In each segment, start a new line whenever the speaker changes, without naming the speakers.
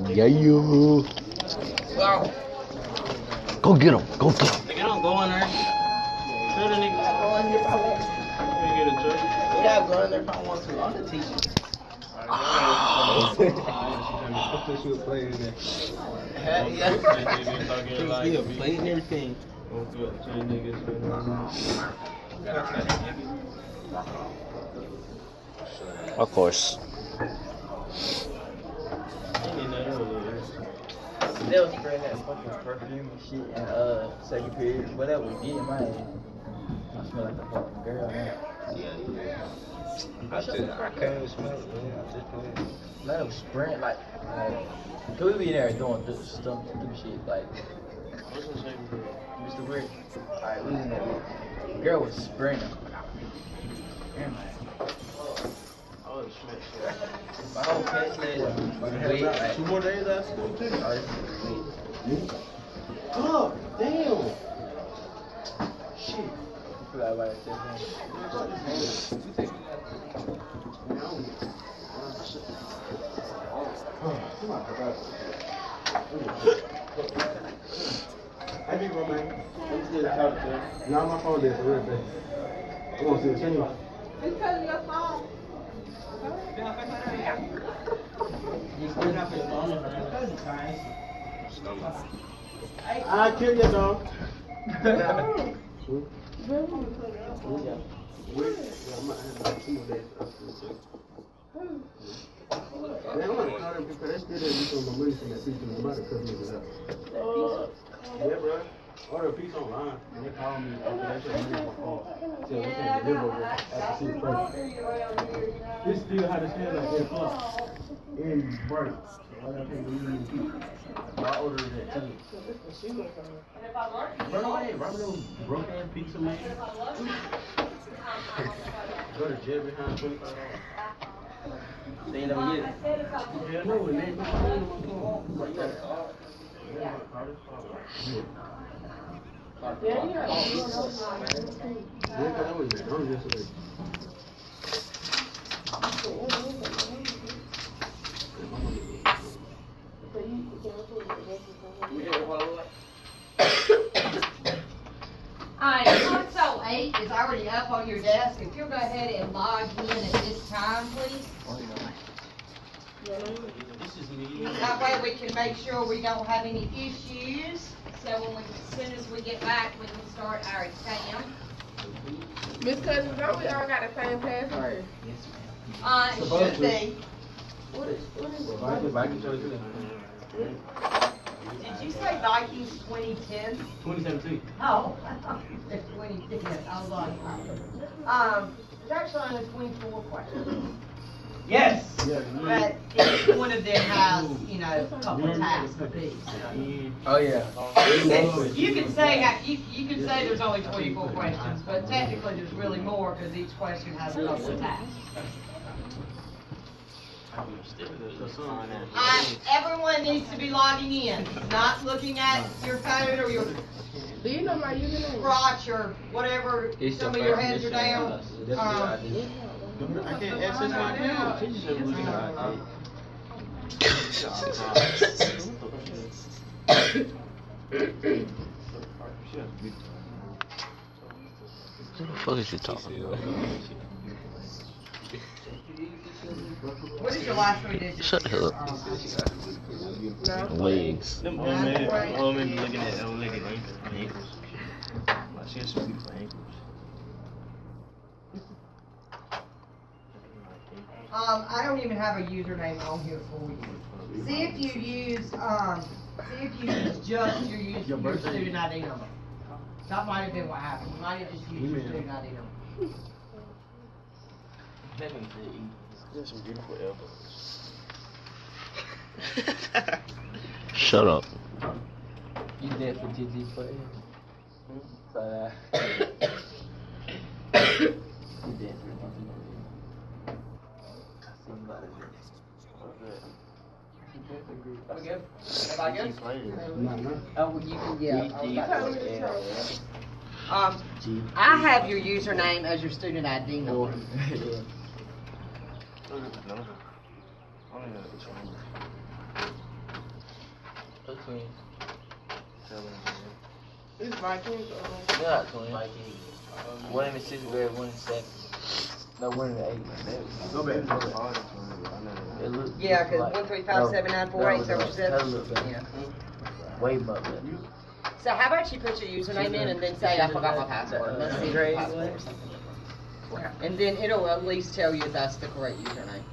Yeah, you.
Go.
Go get him. Go get him.
Nigga, don't go in there. Tell the nigga.
Go in here if I want.
You get a truck.
Yeah, go in there if I want to. I'm the teacher.
She was playing in there.
Yeah. He'll play and everything.
Of course.
They was spraying that fucking perfume and shit and second period. Whatever we get in my head. I smell like a fucking girl now.
I can't smell it, man. I just can't.
Let them sprint like could we be in there doing stupid shit like
What's her second girl?
Mr. Weird? Alright, we was in there. The girl was sprinting.
Oh, it's smash.
My whole catch list wait like
2 more days after school, too.
Oh, damn! Shit. I forgot about that.
I be my man. I'm still out there. Now my phone there for real, baby. I want to see the change.
It's because of your phone.
I killed your dog. Man, I'm gonna call them people. They still didn't do some money from that piece and nobody cut me with that. Yeah, bro. Order a piece online and they call me after that shit money on my phone. Tell me we can't deliver over after 6 first. This still had to stand like 8 o'clock. And break. So I can't believe it.
I ordered it too. Bro, hey, Robert those broke ass pizza man. Go to jail behind $25. They ain't never get it. Yeah, no, and they don't know like that.
Yeah, you know.
Yeah, that was McDonald's yesterday.
Alright, console 8 is already up on your desk. If you'll go ahead and log in at this time, please.
This is me.
That way we can make sure we don't have any issues. So as soon as we get back, we can start our exam.
Miss Cousins, don't we all got the same password?
It should be. Did you say Vikings 2010?
2017.
Oh, I thought you said 2010. I was like, it's actually only 24 questions.
Yes!
But each one of them has, you know, a couple tasks apiece.
Oh yeah.
You can say you can say there's only 24 questions, but technically there's really more because each question has a couple of tasks. Everyone needs to be logging in, not looking at your phone or your
Do you know my username?
crotch or whatever. Some of your heads are down.
I can't access my account. She just never looking at
What the fuck is you talking about?
What is your last 3 digits?
Shut the hell up. Legs.
Them old men be looking at old lady ankles. Like, she has some beautiful ankles.
I don't even have a username on here for you. See if you use just your student ID number. That might have been what happened. You might have just used your student ID number.
There's some beautiful elbows.
Shut up.
You dead for TT for it? So you dead for TT. We good? Everybody good? Oh, well, you can,
I have your username as your student ID number.
The twins.
It's Vikings.
They're not twins. One in the 6th grade, one in the 7th. No, one in the 8th.
Go back.
It look
Yeah,
just
cause 1357948, is that what you said?
That look better.
Yeah.
Way better.
So how about you put your username in and then say, I forgot my password. Let's see your password or something. And then it'll at least tell you that's the correct username.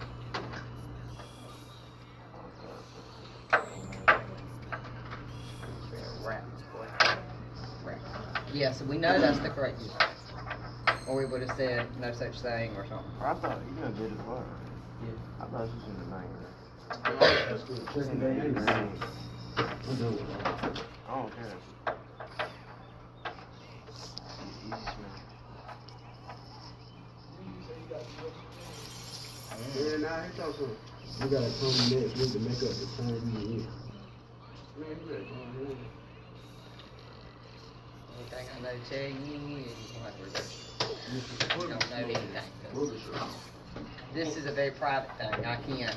Yeah, so we know that's the correct username. Or we would have said no such thing or something.
I thought you gonna did it for her.
Yeah.
I thought she was in the night. I don't care. Yeah, nah, he talk to him. You gotta come next week to make up the time you in. Man, you better come here.
Anything I know to tell you, you don't have to research. You don't know anything. This is a very private thing. I can't.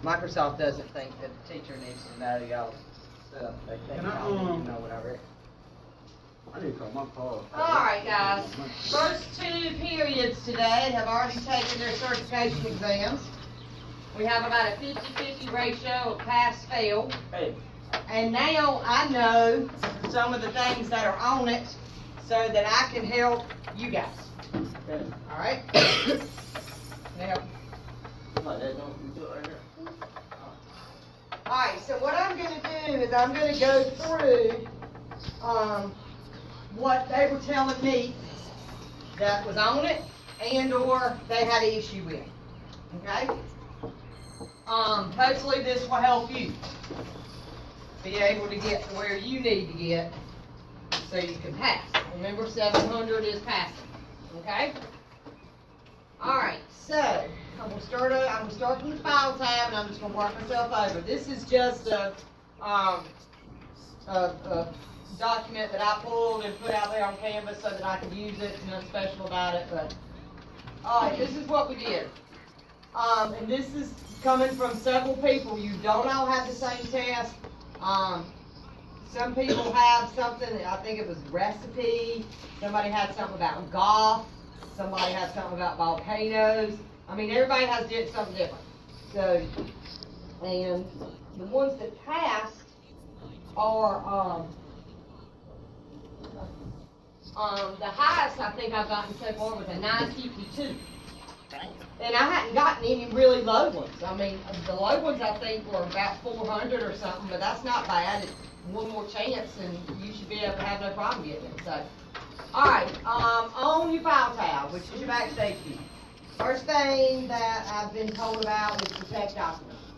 Microsoft doesn't think that the teacher needs to know y'all's stuff. They think
Can I,
y'all need to know what I read.
I need to call my call.
Alright guys, first 2 periods today have already taken their certification exams. We have about a 50-50 ratio of pass-fail.
Hey.
And now I know some of the things that are on it so that I can help you guys. Alright? Now, alright, so what I'm going to do is I'm going to go through what they were telling me that was on it and or they had an issue with. Okay? Hopefully this will help you be able to get to where you need to get so you can pass. Remember, 700 is passing. Okay? Alright, so I'm gonna start from the file tab and I'm just gonna work myself over. This is just a document that I pulled and put out there on Canvas so that I could use it. Nothing special about it, but alright, this is what we did. And this is coming from several people. You don't all have the same test. Some people have something, I think it was recipe. Somebody had something about golf. Somebody had something about volcanoes. I mean, everybody has something different. So, and the ones that passed are, the highest I think I've gotten so far was a 952. And I hadn't gotten any really low ones. I mean, the low ones I think were about 400 or something, but that's not bad. It's one more chance and you should be able to have no problem getting it. So, alright, on your file tab, which is your backstage view. First thing that I've been told about is protect documents.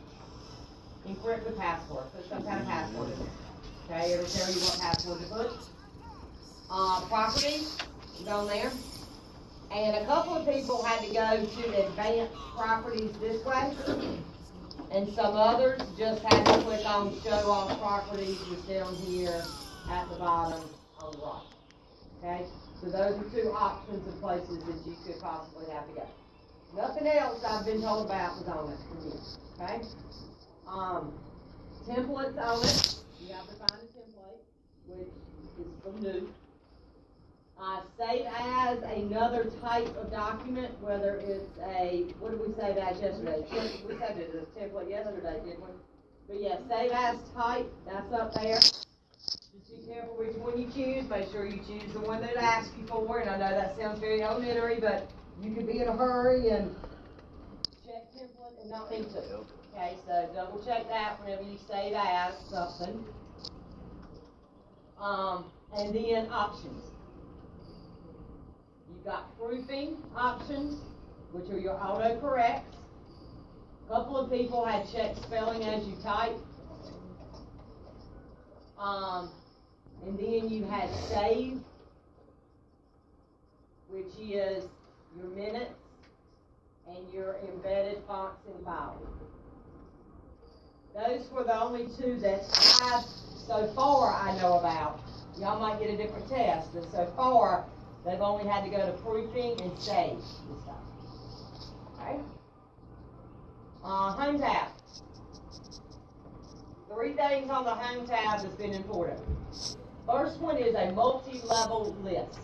Encrypt with password. Put some kind of password in there. Okay, it'll tell you what password to put. Property is on there. And a couple of people had to go to advanced properties this way. And some others just had to click on show all properties, was down here at the bottom on the right. Okay? So those are 2 options of places that you could possibly have to go. Nothing else I've been told about was on it from here. Okay? Templates on it. You have to find a template, which is from new. Save as another type of document, whether it's a, what did we save as yesterday? We saved it as a template yesterday, didn't we? But yeah, save as type, that's up there. Just be careful which one you choose. Make sure you choose the one that it asks you for. And I know that sounds very elementary, but you could be in a hurry and check template and not need to. Okay, so double check that whenever you save as something. And then options. You've got proofing options, which are your autocorrects. A couple of people had checked spelling as you type. And then you had save, which is your minutes and your embedded fonts and files. Those were the only 2 that so far I know about. Y'all might get a different test, but so far they've only had to go to proofing and save and stuff. Okay? Home tab. three things on the home tab that's been important. First one is a multi-level list.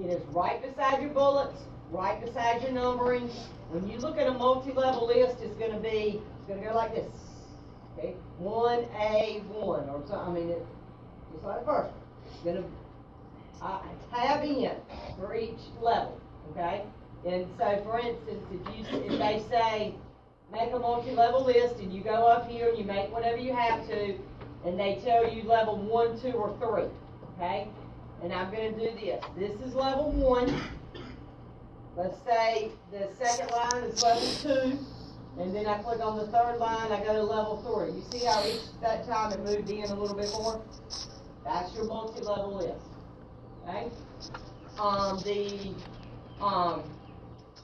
It is right beside your bullets, right beside your numbering. When you look at a multi-level list, it's gonna go like this. Okay, 1A1 or something. I mean, just like the first one. It's gonna tab in for each level. Okay, and so for instance, if they say make a multi-level list, and you go up here and you make whatever you have to, and they tell you level 1, 2, or 3. Okay, and I'm gonna do this. This is level 1. Let's say the second line is level 2, and then I click on the third line, I go to level 3. You see how each that time it moved in a little bit more? That's your multi-level list. Okay?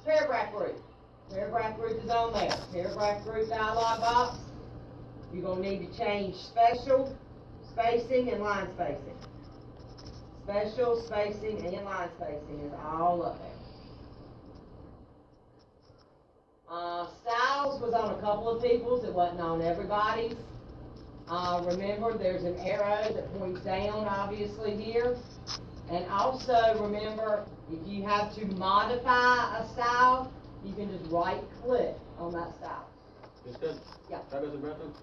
Paragraph group. Paragraph group is on there. Paragraph group dialog box. You're going to need to change special, spacing, and line spacing. Special, spacing, and line spacing is all up there. Styles was on a couple of people's, it wasn't on everybody's. Remember, there's an arrow that points down, obviously, here. And also, remember, if you have to modify a style, you can just right-click on that style.
It's good.
Yeah.
That is a method.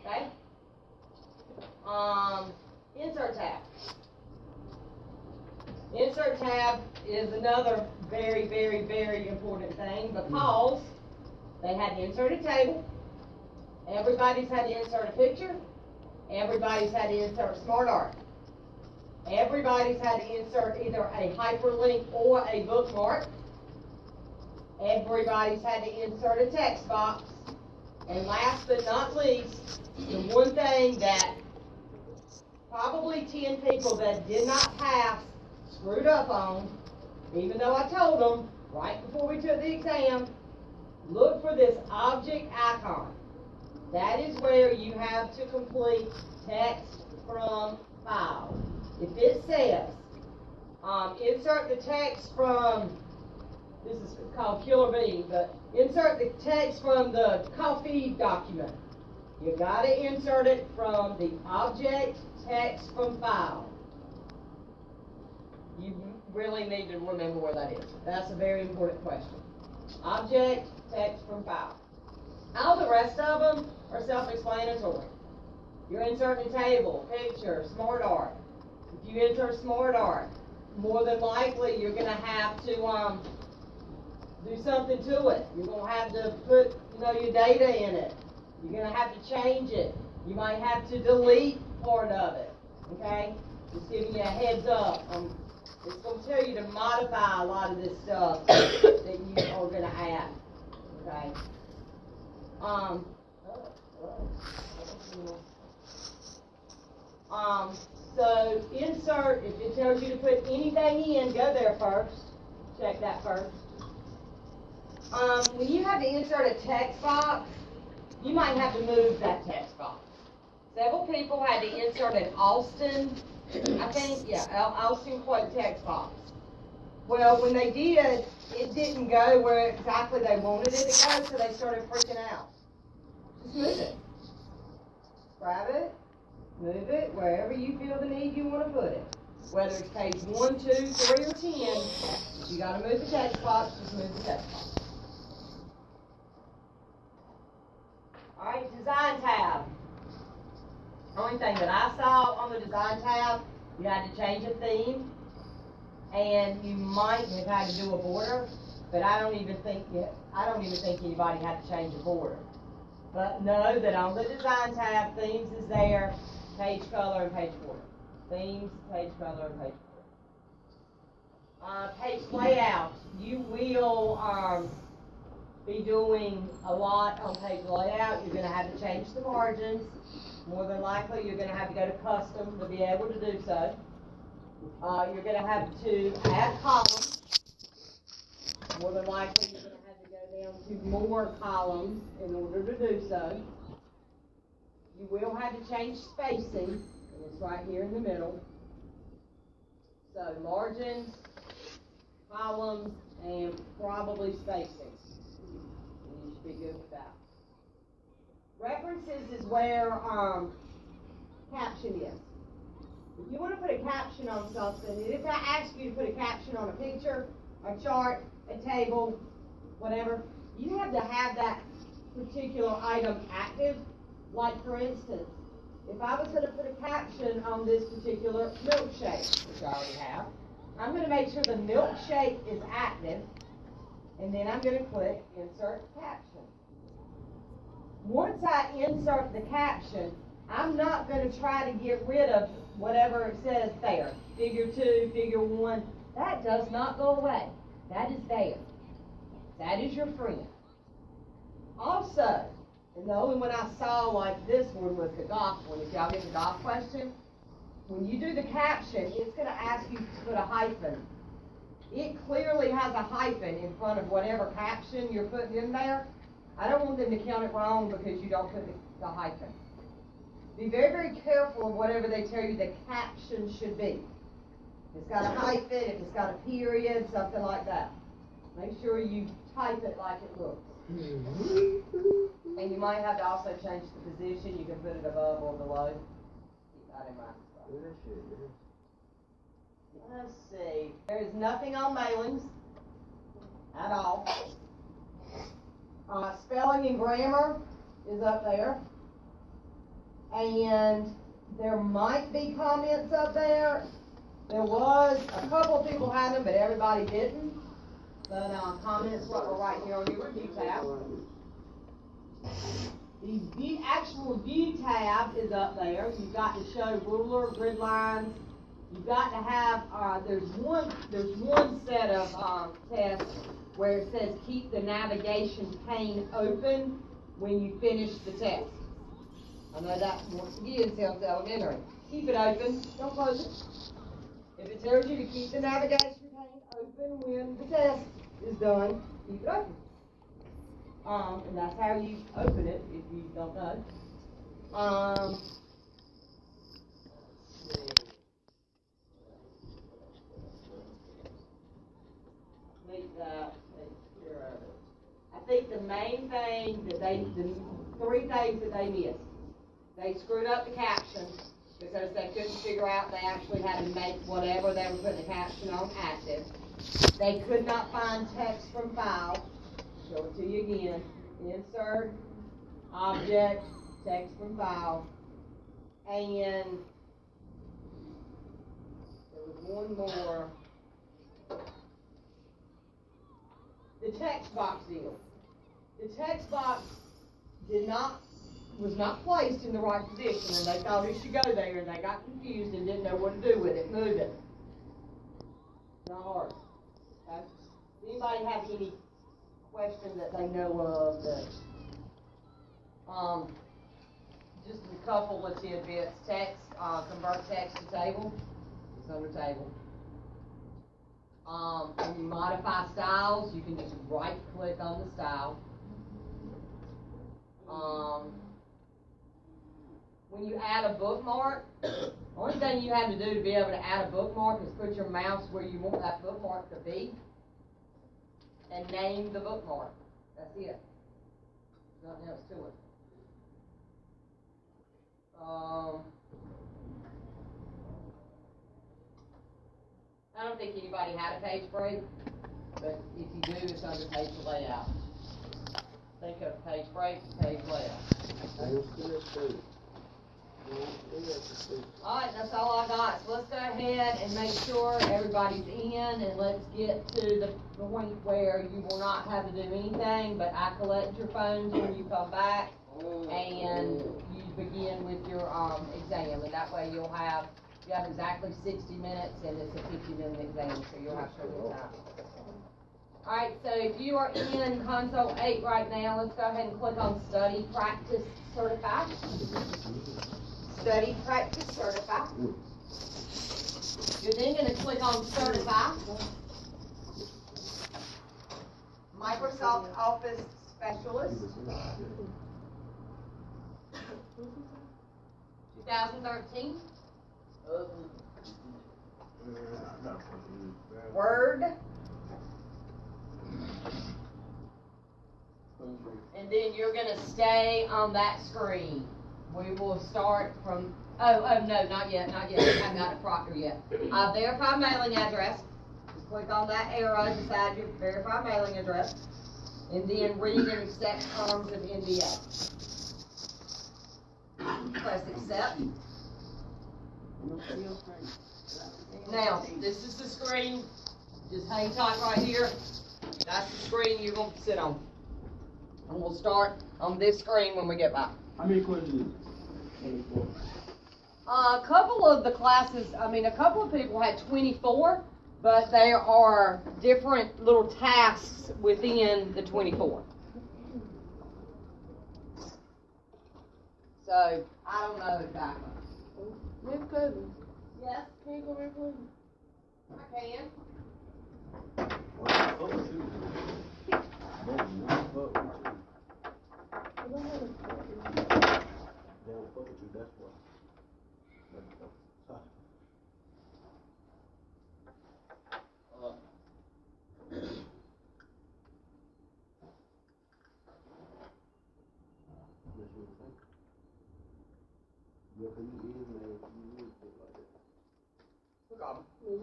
Okay? Insert tab. Insert tab is another very, very, very important thing because they had to insert a table, everybody's had to insert a picture, everybody's had to insert smart art, everybody's had to insert either a hyperlink or a bookmark, everybody's had to insert a text box, and last but not least, the one thing that probably 10 people that did not pass screwed up on, even though I told them right before we took the exam, look for this object icon. That is where you have to complete text from file. If it says, insert the text from, this is called Killer Bee, but insert the text from the coffee document. You gotta insert it from the object text from file. You really need to remember where that is. That's a very important question. Object, text from file. All the rest of them are self-explanatory. You're inserting a table, picture, smart art. If you insert smart art, more than likely you're going to have to do something to it. You're going to have to put your data in it. You're going to have to change it. You might have to delete part of it. Okay? Just giving you a heads up. It's going to tell you to modify a lot of this stuff that you are going to add. Okay? So insert, if it tells you to put anything in, go there first. Check that first. When you have to insert a text box, you might have to move that text box. Several people had to insert an Austin, Austin quote text box. Well, when they did, it didn't go where exactly they wanted it to go, so they started freaking out. Just move it. Grab it, move it wherever you feel the need you want to put it. Whether it's page 1, 2, 3, or 10, if you got to move the text box, just move the text box. Alright, design tab. Only thing that I saw on the design tab, you had to change a theme, and you might have had to do a border, but I don't even think anybody had to change a border. But know that on the design tab, themes is there, page color and page border. Themes, page color, and page border. Page layout. You will be doing a lot on page layout. You're going to have to change the margins. More than likely, you're going to have to go to custom to be able to do so. You're going to have to add columns. More than likely, you're going to have to go down to more columns in order to do so. You will have to change spacing, and it's right here in the middle. So margins, columns, and probably spacing. And you should be good with that. References is where, caption is. If you want to put a caption on something, and if I ask you to put a caption on a picture, a chart, a table, whatever, you have to have that particular item active. Like for instance, if I was going to put a caption on this particular milkshake, which I already have, I'm going to make sure the milkshake is active, and then I'm going to click Insert Caption. Once I insert the caption, I'm not going to try to get rid of whatever it says there. Figure 2, figure 1. That does not go away. That is there. That is your friend. Also, and the only one I saw like this one was the golf one. If y'all get the golf question, when you do the caption, it's going to ask you to put a hyphen. It clearly has a hyphen in front of whatever caption you're putting in there. I don't want them to count it wrong because you don't put the hyphen. Be very, very careful of whatever they tell you the caption should be. If it's got a hyphen, if it's got a period, something like that. Make sure you type it like it looks. And you might have to also change the position. You can put it above or below. Keep that in mind. Let's see. There is nothing on mailings at all. Spelling and grammar is up there. And there might be comments up there. There was a couple of people had them, but everybody didn't. But comments were right here on your review tab. The actual view tab is up there. You've got to show ruler, grid lines. You've got to have, there's one set of tests where it says keep the navigation pane open when you finish the test. I know that, once again, sounds elementary. Keep it open, don't close it. If it tells you to keep the navigation pane open when the test is done, keep it open. And that's how you open it, if you don't know. Let's see. Make that, take care of it. I think the main thing that the 3 things that they missed. They screwed up the caption because they couldn't figure out they actually had to make whatever they were putting the caption on active. They could not find text from file. Show it to you again. Insert, object, text from file. And there was one more. The text box deal. The text box was not placed in the right position, and they thought it should go there, and they got confused and didn't know what to do with it. Move it. Not hard. Okay? Anybody have any questions that they know of that? Just a couple of tidbits. Text, convert text to table. It's under table. When you modify styles, you can just right-click on the style. When you add a bookmark, the only thing you have to do to be able to add a bookmark is put your mouse where you want that bookmark to be and name the bookmark. That's it. Nothing else to it. I don't think anybody had a page break, but if you do, it's under page layout. Think of page break, page layout. Alright, that's all I got. So let's go ahead and make sure everybody's in, and let's get to the point where you will not have to do anything, but I collect your phones when you come back, and you begin with your exam, and that way you have exactly 60 minutes, and it's a 50-minute exam, so you'll have plenty of time. Alright, so if you are in Console 8 right now, let's go ahead and click on Study Practice Certify. Study Practice Certify. You're then going to click on Certify. Microsoft Office Specialist. 2013. Word. And then you're gonna stay on that screen. We will start from, no, not yet, I haven't got it Proctor yet. Verify mailing address. Just click on that arrow beside your verify mailing address. And then read and accept terms of NDA. Press accept. Now, this is the screen. Just hang tight right here. That's the screen you're gonna sit on. And we'll start on this screen when we get back.
How many questions is it?
A couple of the classes, a couple of people had 24, but there are different little tasks within the 24. So, I don't know exactly.
Miss Cousins,
Yes,
can you come here, please?
I can.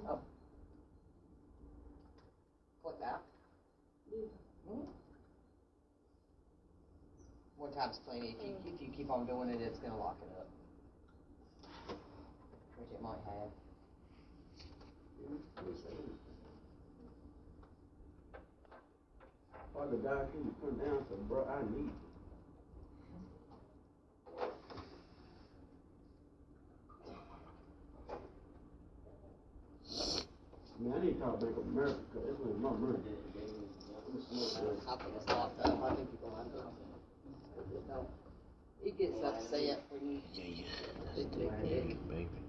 Oh. Click that. One time's plenty. If you keep on doing it, it's gonna lock it up. Which it might have.
Or the guy can come down and say, bro, I need you. I need to call Bank of America because it's my money.
I think it's locked up. I think people like it. He gets upset when you.
Yeah, yeah. They take care of you, baby.